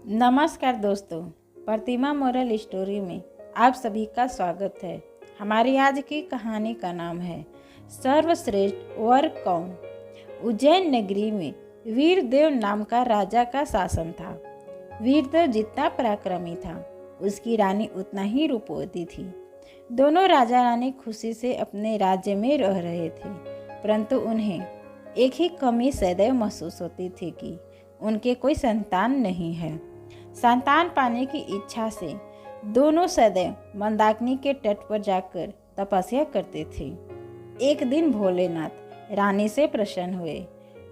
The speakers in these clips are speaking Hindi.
नमस्कार दोस्तों, प्रतिमा मोरल स्टोरी में आप सभी का स्वागत है। हमारी आज की कहानी का नाम है सर्वश्रेष्ठ वर कौन। उज्जैन नगरी में वीरदेव नाम का राजा का शासन था। वीरदेव जितना पराक्रमी था, उसकी रानी उतना ही रूपवती थी। दोनों राजा रानी खुशी से अपने राज्य में रह रहे थे, परंतु उन्हें एक ही कमी सदैव महसूस होती थी कि उनके कोई संतान नहीं है। संतान पाने की इच्छा से दोनों सदैव मंदाकिनी के तट पर जाकर तपस्या करते थे। एक दिन भोलेनाथ रानी से प्रसन्न हुए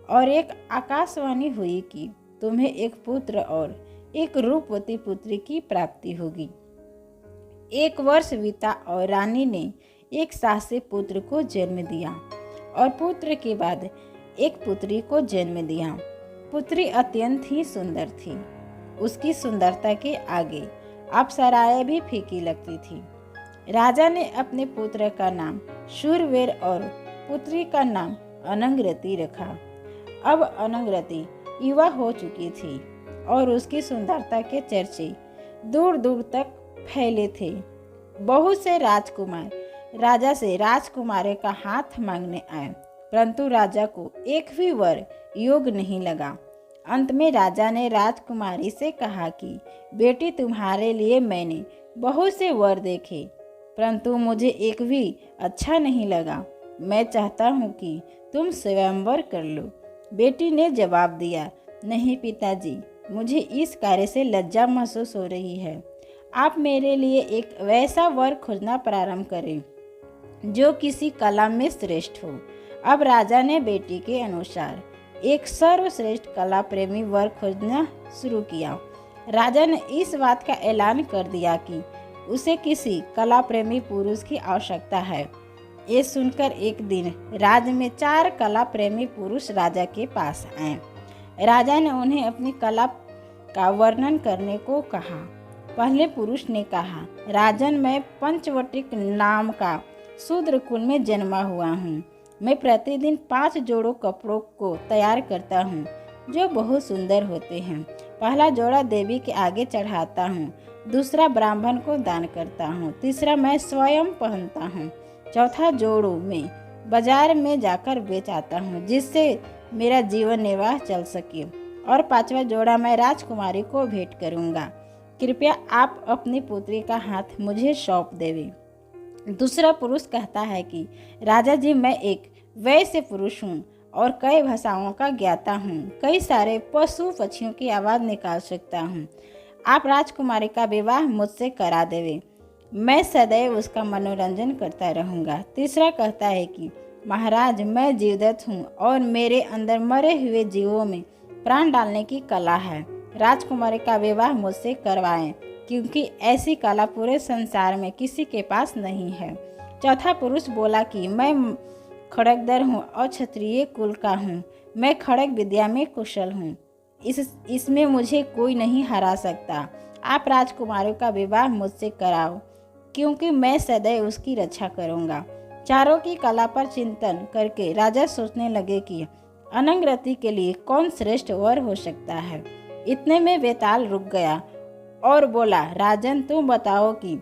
और एक आकाशवाणी हुई कि तुम्हें एक पुत्र और एक रूपवती पुत्री की प्राप्ति होगी। 1 वर्ष बीता और रानी ने एक साथ से पुत्र को जन्म दिया और पुत्र के बाद एक पुत्री को जन्म दिया। पुत्री अत्यंत ही सुंदर थी। उसकी सुंदरता के आगे अप्सराएं भी फीकी लगती थी। राजा ने अपने पुत्र का नाम शूरवीर और पुत्री का नाम अनंगरती रखा। अब अनंगरती युवा हो चुकी थी और उसकी सुंदरता के चर्चे दूर दूर तक फैले थे। बहुत से राजकुमार राजा से राजकुमारी का हाथ मांगने आए, परंतु राजा को एक भी वर योग नहीं लगा। अंत में राजा ने राजकुमारी से कहा कि बेटी, तुम्हारे लिए मैंने बहुत से वर देखे, परंतु मुझे एक भी अच्छा नहीं लगा। मैं चाहता हूँ कि तुम स्वयंवर कर लो। बेटी ने जवाब दिया, नहीं पिताजी, मुझे इस कार्य से लज्जा महसूस हो रही है। आप मेरे लिए एक वैसा वर खोजना प्रारंभ करें जो किसी कला में श्रेष्ठ हो। अब राजा ने बेटी के अनुसार एक सर्वश्रेष्ठ कला प्रेमी वर खोजना शुरू किया। राजा ने इस बात का ऐलान कर दिया कि उसे किसी कला प्रेमी पुरुष की आवश्यकता है। ये सुनकर एक दिन राज्य में 4 कला प्रेमी पुरुष राजा के पास आए। राजा ने उन्हें अपनी कला का वर्णन करने को कहा। पहले पुरुष ने कहा, राजन, मैं पंचवटिक नाम का शूद्र कुल में जन्मा हुआ हूँ। मैं प्रतिदिन 5 जोड़ों कपड़ों को तैयार करता हूँ जो बहुत सुंदर होते हैं। पहला जोड़ा देवी के आगे चढ़ाता हूँ, दूसरा ब्राह्मण को दान करता हूँ, तीसरा मैं स्वयं पहनता हूँ, चौथा जोड़ों में बाजार में जाकर बेच आता हूँ जिससे मेरा जीवन निर्वाह चल सके, और 5वां जोड़ा मैं राजकुमारी को भेंट करूँगा। कृपया आप अपनी पुत्री का हाथ मुझे सौंप देवें। दूसरा पुरुष कहता है कि राजा जी, मैं एक वैश्य पुरुष हूँ और कई भाषाओं का ज्ञाता हूँ। कई सारे पशु पक्षियों की आवाज़ निकाल सकता हूँ। आप राजकुमारी का विवाह मुझसे करा देवे, मैं सदैव उसका मनोरंजन करता रहूँगा। तीसरा कहता है कि महाराज, मैं जीवदत्त हूँ और मेरे अंदर मरे हुए जीवों में प्राण डालने की कला है। राजकुमारी का विवाह मुझसे करवाएं, क्योंकि ऐसी कला पूरे संसार में किसी के पास नहीं है। चौथा पुरुष बोला कि मैं खड़गदर हूँ और क्षत्रिय कुल का हूँ। मैं खड़ग विद्या में कुशल हूँ। इसमें मुझे कोई नहीं हरा सकता। आप राजकुमारी का विवाह मुझसे कराओ, क्योंकि मैं सदैव उसकी रक्षा करूँगा। चारों की कला पर चिंतन करके राजा सोचने लगे कि अनंगरती के लिए कौन श्रेष्ठ वर हो सकता है। इतने में वेताल रुक गया और बोला, राजन, तुम बताओ कि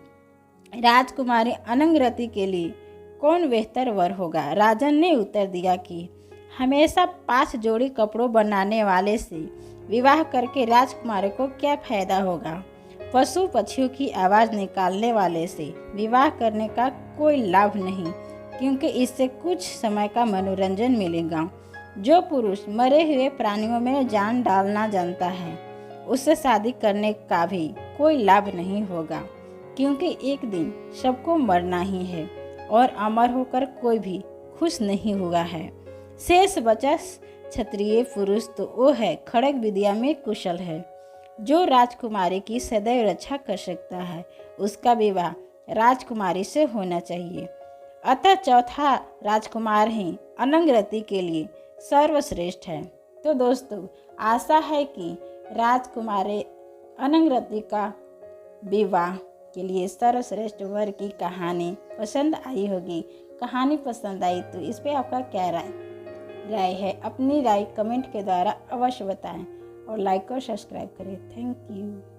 राजकुमारी अनंगरती के लिए कौन बेहतर वर होगा। राजन ने उत्तर दिया कि हमेशा 5 जोड़ी कपड़ों बनाने वाले से विवाह करके राजकुमारी को क्या फायदा होगा। पशु पक्षियों की आवाज़ निकालने वाले से विवाह करने का कोई लाभ नहीं, क्योंकि इससे कुछ समय का मनोरंजन मिलेगा। जो पुरुष मरे हुए प्राणियों में जान डालना जानता है, उससे शादी करने का भी कोई लाभ नहीं होगा, क्योंकि एक दिन सबको मरना ही है और अमर होकर कोई भी खुश नहीं हुआ है। शेष बचा क्षत्रिय पुरुष, तो वो है खड़ग विद्या में कुशल है, जो राजकुमारी की सदैव रक्षा कर सकता है। उसका विवाह राजकुमारी से होना चाहिए। अतः चौथा राजकुमार ही अनंगरती के लिए सर्वश्रेष्ठ है। तो दोस्तों, आशा है कि राजकुमारी अनंगरती का विवाह के लिए सर्वश्रेष्ठ वर की कहानी पसंद आई होगी। कहानी पसंद आई तो इस पे आपका क्या राय है? अपनी राय कमेंट के द्वारा अवश्य बताएं और लाइक और सब्सक्राइब करें। Thank you.